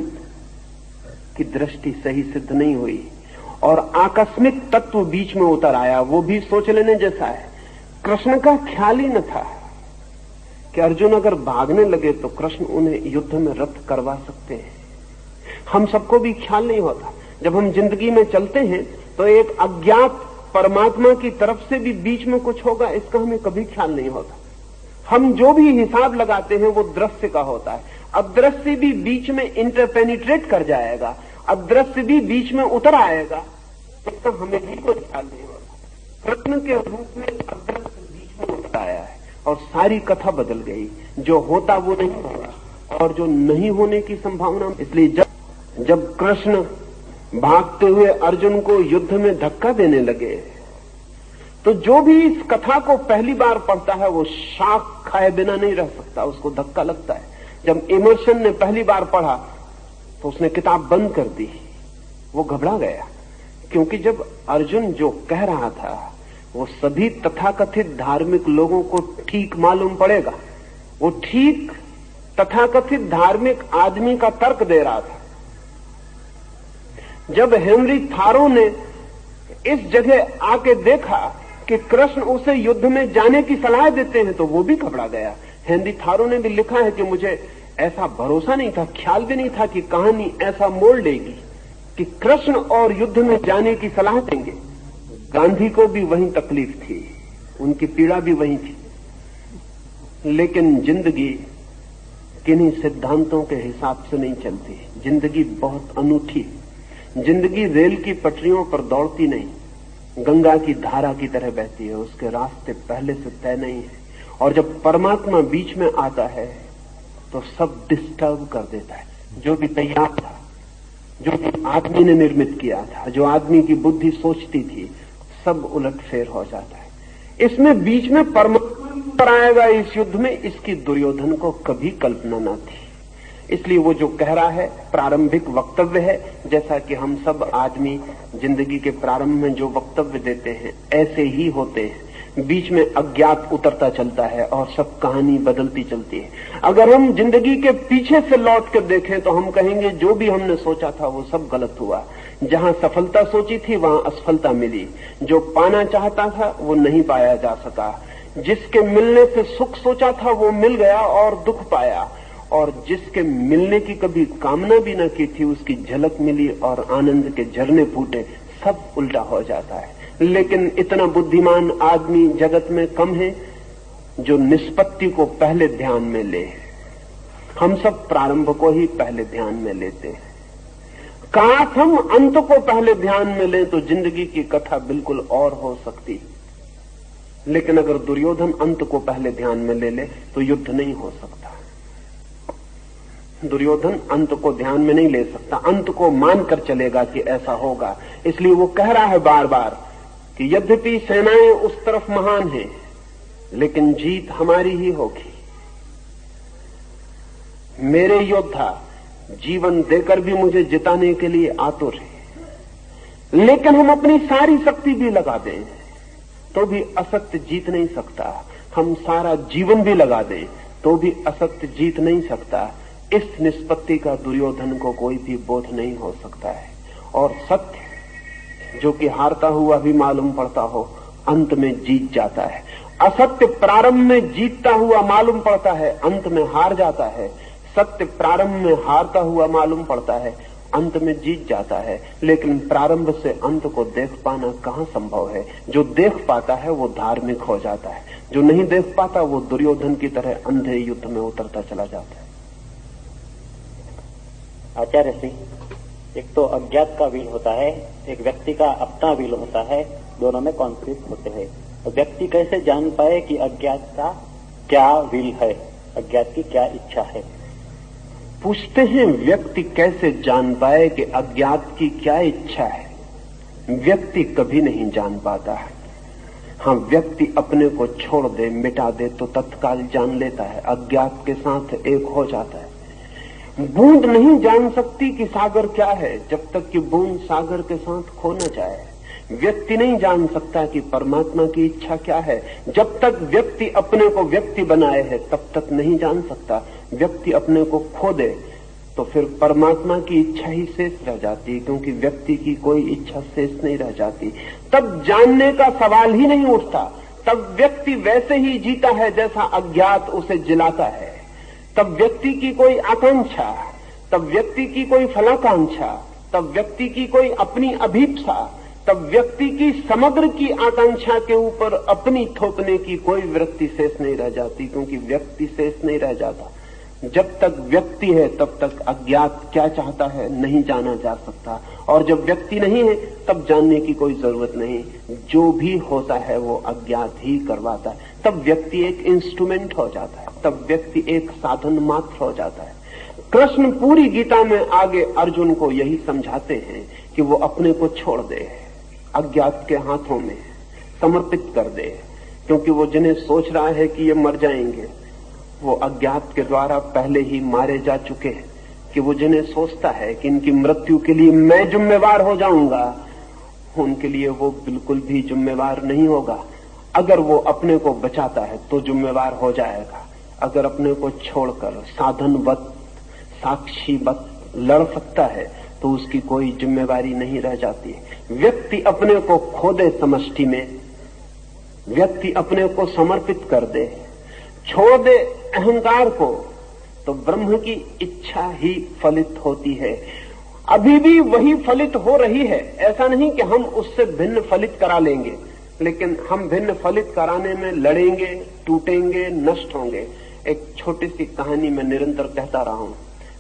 की दृष्टि सही सिद्ध नहीं हुई और आकस्मिक तत्व बीच में उतर आया। वो भी सोच लेने जैसा है। कृष्ण का ख्याल ही न था कि अर्जुन अगर भागने लगे तो कृष्ण उन्हें युद्ध में रत करवा सकते हैं। हम सबको भी ख्याल नहीं होता। जब हम जिंदगी में चलते हैं तो एक अज्ञात परमात्मा की तरफ से भी बीच में कुछ होगा, इसका हमें कभी ख्याल नहीं होता। हम जो भी हिसाब लगाते हैं वो दृश्य का होता है। अदृश्य भी बीच में इंटरपेनिट्रेट कर जाएगा, अदृश्य भी बीच में उतर आएगा, इसका हमें भी कोई ख्याल नहीं होता। कृष्ण के रूप में अदृश्य बीच में उतर आया है और सारी कथा बदल गई। जो होता वो नहीं होगा और जो नहीं होने की संभावना। इसलिए जब कृष्ण भागते हुए अर्जुन को युद्ध में धक्का देने लगे तो जो भी इस कथा को पहली बार पढ़ता है वो शाख खाए बिना नहीं रह सकता, उसको धक्का लगता है। जब इमर्शन ने पहली बार पढ़ा तो उसने किताब बंद कर दी, वो घबरा गया। क्योंकि जब अर्जुन जो कह रहा था वो सभी तथाकथित धार्मिक लोगों को ठीक मालूम पड़ेगा। वो ठीक तथाकथित धार्मिक आदमी का तर्क दे रहा था। जब हेनरी थारो ने इस जगह आके देखा कि कृष्ण उसे युद्ध में जाने की सलाह देते हैं तो वो भी घबरा गया। हेनरी थारो ने भी लिखा है कि मुझे ऐसा भरोसा नहीं था, ख्याल भी नहीं था कि कहानी ऐसा मोड़ लेगी कि कृष्ण और युद्ध में जाने की सलाह देंगे। गांधी को भी वही तकलीफ थी, उनकी पीड़ा भी वही थी। लेकिन जिंदगी किन्हीं सिद्धांतों के हिसाब से नहीं चलती। जिंदगी बहुत अनूठी। जिंदगी रेल की पटरियों पर दौड़ती नहीं, गंगा की धारा की तरह बहती है। उसके रास्ते पहले से तय नहीं है। और जब परमात्मा बीच में आता है तो सब डिस्टर्ब कर देता है। जो भी तैयार था, जो भी आदमी ने निर्मित किया था, जो आदमी की बुद्धि सोचती थी, सब उलटफेर हो जाता है। इसमें बीच में परमात्मा पर आएगा इस युद्ध में, इसकी दुर्योधन को कभी कल्पना न थी। इसलिए वो जो कह रहा है प्रारंभिक वक्तव्य है, जैसा कि हम सब आदमी जिंदगी के प्रारंभ में जो वक्तव्य देते हैं ऐसे ही होते हैं। बीच में अज्ञात उतरता चलता है और सब कहानी बदलती चलती है। अगर हम जिंदगी के पीछे से लौट कर देखें तो हम कहेंगे जो भी हमने सोचा था वो सब गलत हुआ। जहां सफलता सोची थी वहां असफलता मिली। जो पाना चाहता था वो नहीं पाया जा सका। जिसके मिलने से सुख सोचा था वो मिल गया और दुख पाया। और जिसके मिलने की कभी कामना भी न की थी उसकी झलक मिली और आनंद के झरने फूटे। सब उल्टा हो जाता है। लेकिन इतना बुद्धिमान आदमी जगत में कम है जो निष्पत्ति को पहले ध्यान में ले। हम सब प्रारंभ को ही पहले ध्यान में लेते हैं। काश हम अंत को पहले ध्यान में लें तो जिंदगी की कथा बिल्कुल और हो सकती। लेकिन अगर दुर्योधन अंत को पहले ध्यान में ले ले तो युद्ध नहीं हो सकता। दुर्योधन अंत को ध्यान में नहीं ले सकता, अंत को मानकर चलेगा कि ऐसा होगा। इसलिए वो कह रहा है बार बार कि यद्यपि सेनाएं उस तरफ महान हैं, लेकिन जीत हमारी ही होगी। मेरे योद्धा जीवन देकर भी मुझे जिताने के लिए आतुर है, लेकिन हम अपनी सारी शक्ति भी लगा दें तो भी असत्य जीत नहीं सकता। हम सारा जीवन भी लगा दें तो भी असत्य जीत नहीं सकता। इस निष्पत्ति का दुर्योधन को कोई भी बोध नहीं हो सकता है। और सत्य जो कि हारता हुआ भी मालूम पड़ता हो, अंत में जीत जाता है। असत्य प्रारंभ में जीतता हुआ मालूम पड़ता है, अंत में हार जाता है। सत्य प्रारंभ में हारता हुआ मालूम पड़ता है, अंत में जीत जाता है। लेकिन प्रारंभ से अंत को देख पाना कहां संभव है। जो देख पाता है वो धार्मिक हो जाता है, जो नहीं देख पाता वो दुर्योधन की तरह अंधे युद्ध में उतरता चला जाता है। आचार्य श्री, एक तो अज्ञात का विल होता है, एक व्यक्ति का अपना विल होता है, दोनों में कॉन्फ्लिक्ट होते हैं। तो व्यक्ति कैसे जान पाए कि अज्ञात का क्या विल है, अज्ञात की क्या इच्छा है? पूछते हैं व्यक्ति कैसे जान पाए कि अज्ञात की क्या इच्छा है। व्यक्ति कभी नहीं जान पाता है। हाँ, व्यक्ति अपने को छोड़ दे, मिटा दे तो तत्काल जान लेता है, अज्ञात के साथ एक हो जाता है। बूंद नहीं जान सकती कि सागर क्या है जब तक कि बूंद सागर के साथ खो न जाए। व्यक्ति नहीं जान सकता कि परमात्मा की इच्छा क्या है जब तक व्यक्ति अपने को व्यक्ति बनाए है, तब तक नहीं जान सकता। व्यक्ति अपने को खो दे तो फिर परमात्मा की इच्छा ही शेष रह जाती है, क्योंकि व्यक्ति की कोई इच्छा शेष नहीं रह जाती। तब जानने का सवाल ही नहीं उठता। तब व्यक्ति वैसे ही जीता है जैसा अज्ञात उसे जिलाता है। तब व्यक्ति की कोई आकांक्षा, तब व्यक्ति की कोई फलाकांक्षा, तब व्यक्ति की कोई अपनी अभीप्सा, तब व्यक्ति की समग्र की आकांक्षा के ऊपर अपनी थोपने की कोई वृत्ति शेष नहीं रह जाती, क्योंकि व्यक्ति शेष नहीं रह जाता। जब तक व्यक्ति है तब तक अज्ञात क्या चाहता है नहीं जाना जा सकता, और जब व्यक्ति नहीं है तब जानने की कोई जरूरत नहीं। जो भी होता है वो अज्ञात ही करवाता है। तब व्यक्ति एक इंस्ट्रूमेंट हो जाता है, तब व्यक्ति एक साधन मात्र हो जाता है। कृष्ण पूरी गीता में आगे अर्जुन को यही समझाते हैं कि वो अपने को छोड़ दे, अज्ञात के हाथों में समर्पित कर दे, क्योंकि वो जिन्हें सोच रहा है कि ये मर जाएंगे वो अज्ञात के द्वारा पहले ही मारे जा चुके हैं। कि वो जिन्हें सोचता है कि इनकी मृत्यु के लिए मैं जिम्मेवार हो जाऊंगा, उनके लिए वो बिल्कुल भी जिम्मेवार नहीं होगा। अगर वो अपने को बचाता है तो जिम्मेवार हो जाएगा। अगर अपने को छोड़कर साधनवत साक्षीवत लड़ सकता है तो उसकी कोई जिम्मेवारी नहीं रह जाती। व्यक्ति अपने को खो दे समष्टि में, व्यक्ति अपने को समर्पित कर दे, छोड़ दे अहंकार को, तो ब्रह्म की इच्छा ही फलित होती है। अभी भी वही फलित हो रही है। ऐसा नहीं कि हम उससे भिन्न फलित करा लेंगे, लेकिन हम भिन्न फलित कराने में लड़ेंगे, टूटेंगे, नष्ट होंगे। एक छोटी सी कहानी मैं निरंतर कहता रहा हूं।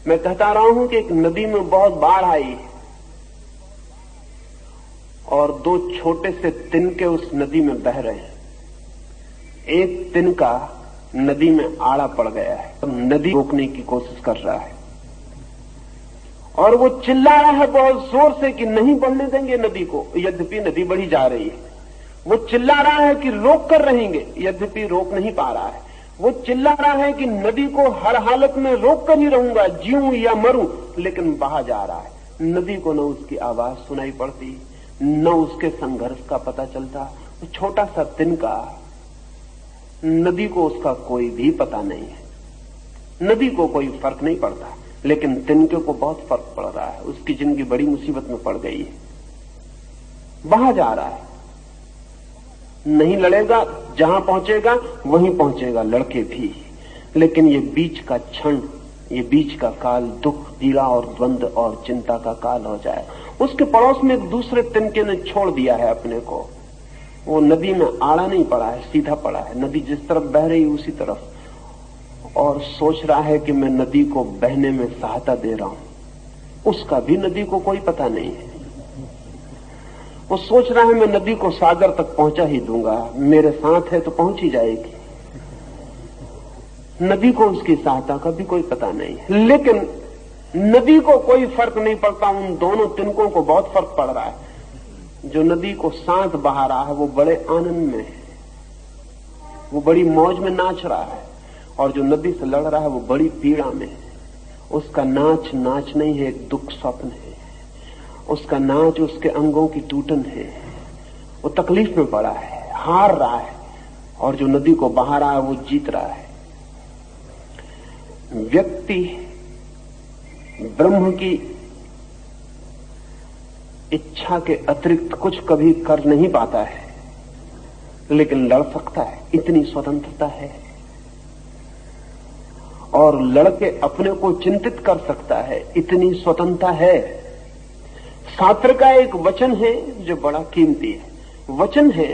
मैं कहता रहा हूं कि एक नदी में बहुत बाढ़ आई और दो छोटे से तिनके उस नदी में बह रहे हैं। एक तिनका नदी में आड़ा पड़ गया है, तो नदी रोकने की कोशिश कर रहा है और वो चिल्ला रहा है बहुत जोर से कि नहीं बढ़ने देंगे नदी को, यद्यपि नदी बढ़ी जा रही है। वो चिल्ला रहा है कि रोक कर रहेंगे, यद्यपि रोक नहीं पा रहा है। वो चिल्ला रहा है कि नदी को हर हालत में रोक कर ही रहूंगा, जीऊं या मरूं, लेकिन बहा जा रहा है। नदी को न उसकी आवाज सुनाई पड़ती, न उसके संघर्ष का पता चलता। छोटा सा तिनका, नदी को उसका कोई भी पता नहीं है। नदी को कोई फर्क नहीं पड़ता, लेकिन तिनके को बहुत फर्क पड़ रहा है। उसकी जिंदगी बड़ी मुसीबत में पड़ गई है, बहा जा रहा है। नहीं लड़ेगा, जहां पहुंचेगा वहीं पहुंचेगा, लड़के भी। लेकिन ये बीच का क्षण, ये बीच का काल दुख, पीड़ा और द्वंद और चिंता का काल हो जाए। उसके पड़ोस में दूसरे तिनके ने छोड़ दिया है अपने को, वो नदी में आड़ा नहीं पड़ा है, सीधा पड़ा है। नदी जिस तरफ बह रही उसी तरफ, और सोच रहा है कि मैं नदी को बहने में सहायता दे रहा हूं। उसका भी नदी को कोई पता नहीं है। वो सोच रहा है मैं नदी को सागर तक पहुंचा ही दूंगा, मेरे साथ है तो पहुंच ही जाएगी। नदी को उसकी सहायता का भी कोई पता नहीं है। लेकिन नदी को कोई फर्क नहीं पड़ता, उन दोनों तिनकों को बहुत फर्क पड़ रहा है। जो नदी को साथ बहा रहा है वो बड़े आनंद में है, वो बड़ी मौज में नाच रहा है, और जो नदी से लड़ रहा है वो बड़ी पीड़ा में है। उसका नाच नाच नहीं है, एक दुख स्वप्न है। उसका नाच उसके अंगों की टूटन है। वो तकलीफ में पड़ा है, हार रहा है, और जो नदी को बहा रहा है वो जीत रहा है। व्यक्ति ब्रह्म की इच्छा के अतिरिक्त कुछ कभी कर नहीं पाता है, लेकिन लड़ सकता है, इतनी स्वतंत्रता है। और लड़के अपने को चिंतित कर सकता है, इतनी स्वतंत्रता है। शास्त्र का एक वचन है जो बड़ा कीमती है। वचन है,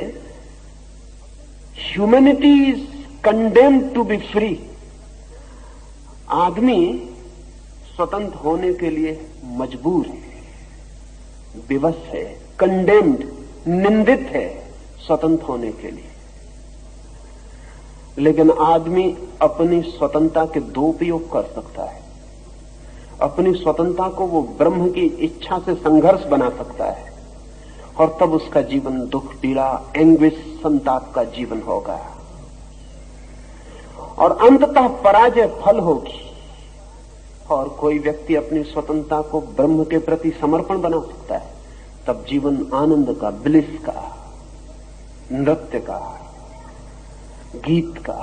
humanity is condemned to be free. आदमी स्वतंत्र होने के लिए मजबूर है, विवश है, कंडेम्ड, निंदित है स्वतंत्र होने के लिए। लेकिन आदमी अपनी स्वतंत्रता के दो उपयोग कर सकता है। अपनी स्वतंत्रता को वो ब्रह्म की इच्छा से संघर्ष बना सकता है, और तब उसका जीवन दुख, पीड़ा, एंग्विश, संताप का जीवन होगा, और अंततः पराजय फल होगी। और कोई व्यक्ति अपनी स्वतंत्रता को ब्रह्म के प्रति समर्पण बना सकता है, तब जीवन आनंद का, ब्लिस का, नृत्य का, गीत का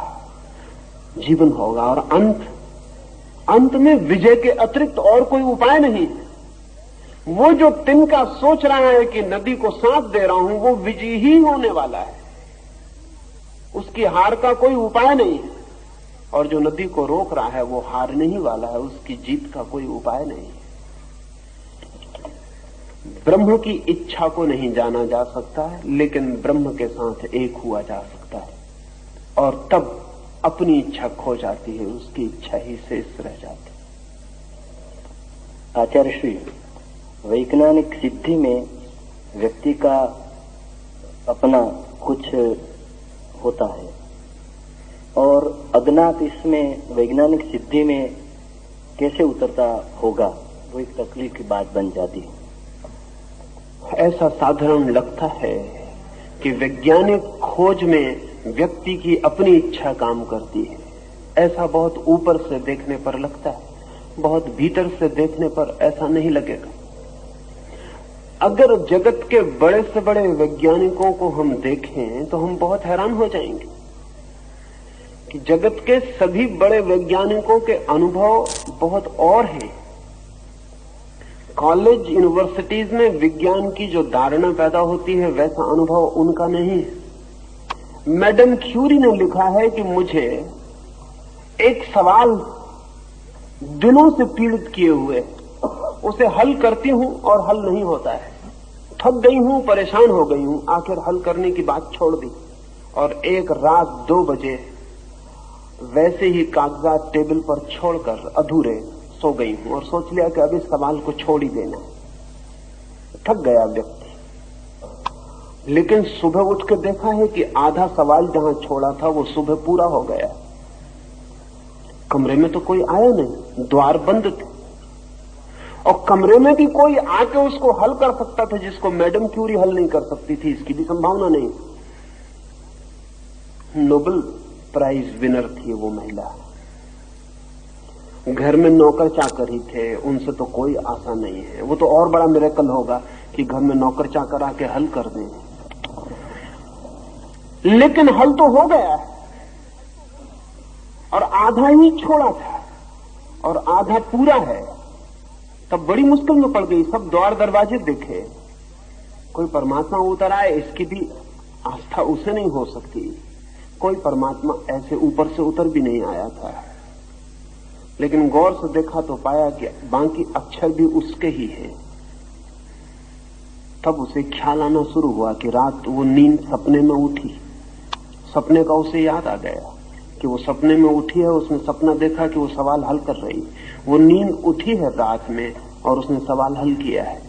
जीवन होगा। और अंत में विजय के अतिरिक्त और कोई उपाय नहीं। वो जो तिनका सोच रहा है कि नदी को साथ दे रहा हूं, वो विजयी ही होने वाला है, उसकी हार का कोई उपाय नहीं है। और जो नदी को रोक रहा है वो हारने ही वाला है, उसकी जीत का कोई उपाय नहीं है। ब्रह्म की इच्छा को नहीं जाना जा सकता है, लेकिन ब्रह्म के साथ एक हुआ जा सकता है, और तब अपनी इच्छा खो जाती है, उसकी इच्छा ही शेष रह जाती है। आचार्य श्री, वैज्ञानिक सिद्धि में व्यक्ति का अपना कुछ होता है, और अज्ञात इसमें वैज्ञानिक सिद्धि में कैसे उतरता होगा, वो एक तकलीफ की बात बन जाती है। ऐसा साधारण लगता है कि वैज्ञानिक खोज में व्यक्ति की अपनी इच्छा काम करती है। ऐसा बहुत ऊपर से देखने पर लगता है, बहुत भीतर से देखने पर ऐसा नहीं लगेगा। अगर जगत के बड़े से बड़े वैज्ञानिकों को हम देखें तो हम बहुत हैरान हो जाएंगे कि जगत के सभी बड़े वैज्ञानिकों के अनुभव बहुत और हैं। कॉलेज, यूनिवर्सिटीज में विज्ञान की जो धारणा पैदा होती है, वैसा अनुभव उनका नहीं है। मैडम क्यूरी ने लिखा है कि मुझे एक सवाल दिनों से पीड़ित किए हुए, उसे हल करती हूं और हल नहीं होता है। थक गई हूं, परेशान हो गई हूं, आखिर हल करने की बात छोड़ दी, और एक रात 2 बजे वैसे ही कागजात टेबल पर छोड़कर अधूरे सो गई हूं, और सोच लिया कि अब इस सवाल को छोड़ ही देना। थक गया व्यक्ति, लेकिन सुबह उठ के देखा है कि आधा सवाल जहां छोड़ा था वो सुबह पूरा हो गया। कमरे में तो कोई आया नहीं, द्वार बंद थे, और कमरे में भी कोई आके उसको हल कर सकता था जिसको मैडम क्यूरी हल नहीं कर सकती थी, इसकी भी संभावना नहीं। नोबेल प्राइज विनर थी वो महिला। घर में नौकर चाकर ही थे, उनसे तो कोई आशा नहीं है। वो तो और बड़ा मिरेकल होगा कि घर में नौकर चाकर आके हल कर दें, लेकिन हल तो हो गया, और आधा ही छोड़ा था और आधा पूरा है। तब बड़ी मुश्किल में पड़ गई। सब द्वार दरवाजे देखे, कोई परमात्मा उतर आए, इसकी भी आस्था उसे नहीं हो सकती। कोई परमात्मा ऐसे ऊपर से उतर भी नहीं आया था। लेकिन गौर से देखा तो पाया कि बाकी अक्षर भी उसके ही हैं। तब उसे ख्याल आना शुरू हुआ कि रात वो नींद सपने में उठी। सपने का उसे याद आ गया कि वो सपने में उठी है, उसने सपना देखा कि वो सवाल हल कर रही। वो नींद उठी है रात में और उसने सवाल हल किया है।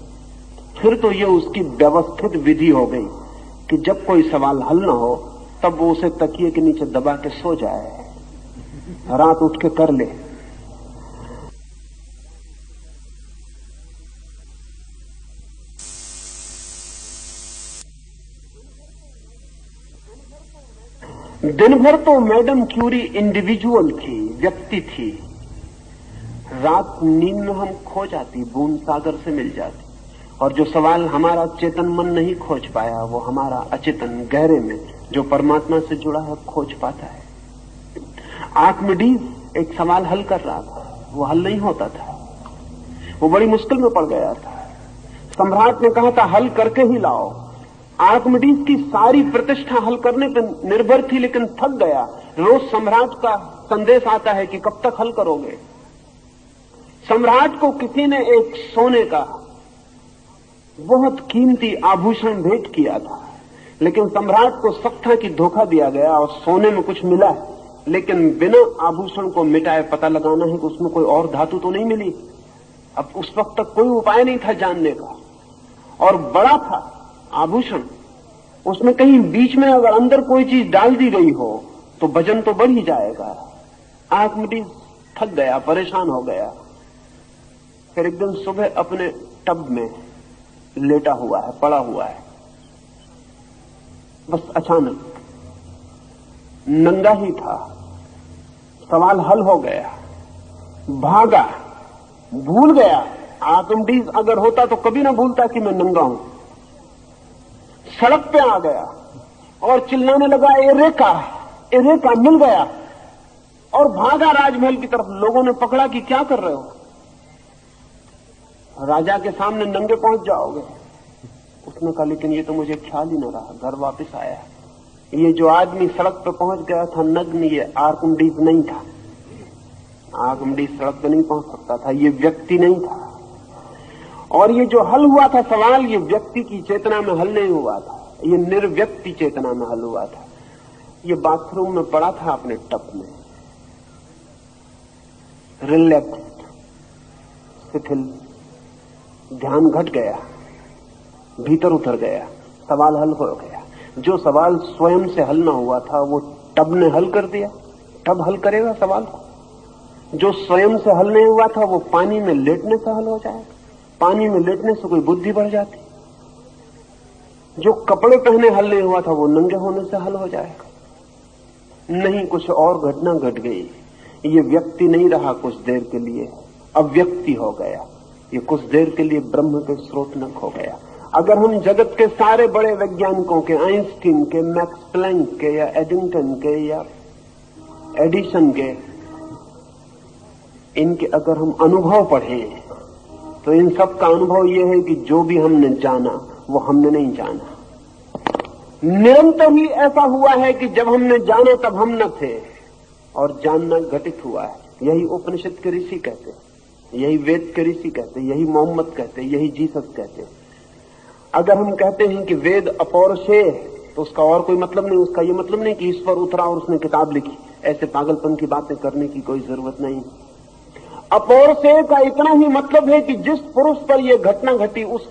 फिर तो ये उसकी व्यवस्थित विधि हो गई कि जब कोई सवाल हल ना हो तब वो उसे तकिए के नीचे दबा के सो जाए, रात उठ के कर ले। दिन भर तो मैडम क्यूरी इंडिविजुअल थी, व्यक्ति थी। रात नींद में हम खो जाती, बूंद सागर से मिल जाती, और जो सवाल हमारा चेतन मन नहीं खोज पाया वो हमारा अचेतन गहरे में जो परमात्मा से जुड़ा है खोज पाता है। आर्किमिडीज एक सवाल हल कर रहा था, वो हल नहीं होता था, वो बड़ी मुश्किल में पड़ गया था। सम्राट ने कहा था हल करके ही लाओ। आर्किमिडीज की सारी प्रतिष्ठा हल करने पर निर्भर थी, लेकिन थक गया। रोज सम्राट का संदेश आता है कि कब तक हल करोगे। सम्राट को किसी ने एक सोने का बहुत कीमती आभूषण भेंट किया था, लेकिन सम्राट को शक था कि धोखा दिया गया और सोने में कुछ मिला है, लेकिन बिना आभूषण को मिटाए पता लगाना है कि उसमें कोई और धातु तो नहीं मिली। अब उस वक्त तक कोई उपाय नहीं था जानने का, और बड़ा था आभूषण, उसमें कहीं बीच में अगर अंदर कोई चीज डाल दी गई हो तो वजन तो बढ़ ही जाएगा। आर्किमिडीज थक गया, परेशान हो गया। फिर एक दिन सुबह अपने टब में लेटा हुआ है, पड़ा हुआ है, बस अचानक नंगा ही था, सवाल हल हो गया। भागा, भूल गया। आर्किमिडीज अगर होता तो कभी ना भूलता कि मैं नंगा हूं। सड़क पे आ गया और चिल्लाने लगा, एरेका एरेका, मिल गया, और भागा राजमहल की तरफ। लोगों ने पकड़ा कि क्या कर रहे हो, राजा के सामने नंगे पहुंच जाओगे। उसने कहा लेकिन ये तो मुझे ख्याल ही न रहा। घर वापस आया, ये जो आदमी सड़क पे पहुंच गया था नग्न, ये आर्किमिडीज नहीं था। आर्किमिडीज सड़क पे नहीं पहुंच सकता था, ये व्यक्ति नहीं था। और ये जो हल हुआ था सवाल, ये व्यक्ति की चेतना में हल नहीं हुआ था, ये निर्व्यक्ति चेतना में हल हुआ था। ये बाथरूम में पड़ा था अपने टब में, रिलैक्स्ड, शिथिल, ध्यान घट गया, भीतर उतर गया, सवाल हल हो गया। जो सवाल स्वयं से हल ना हुआ था वो टब ने हल कर दिया। टब हल करेगा सवाल को। जो स्वयं से हल नहीं हुआ था वो पानी में लेटने से हल हो जाएगा। पानी में लेटने से कोई बुद्धि बढ़ जाती। जो कपड़े पहने हल नहीं हुआ था वो नंगे होने से हल हो जाएगा। नहीं, कुछ और घटना घट गई। ये व्यक्ति नहीं रहा कुछ देर के लिए, अव्यक्ति हो गया। ये कुछ देर के लिए ब्रह्म के स्रोत न खो गया। अगर हम जगत के सारे बड़े वैज्ञानिकों के, आइंस्टीन के, मैक्स प्लैंक के, या एडिंगटन के, या एडिसन के, इनके अगर हम अनुभव पढ़ें तो इन सब का अनुभव यह है कि जो भी हमने जाना वो हमने नहीं जाना। निरंतर ही ऐसा हुआ है कि जब हमने जाना तब हम न थे, और जानना घटित हुआ है। यही उपनिषद के ऋषि कहते, यही वेद के ऋषि कहते, यही मोहम्मद कहते, यही जीसस कहते। अगर हम कहते हैं कि वेद अपौरुषेय तो उसका और कोई मतलब नहीं। उसका ये मतलब नहीं कि ईश्वर उतरा और उसने किताब लिखी। ऐसे पागलपन की बातें करने की कोई जरूरत नहीं। अपौरुषेय का इतना ही मतलब है कि जिस पुरुष पर यह घटना घटी उस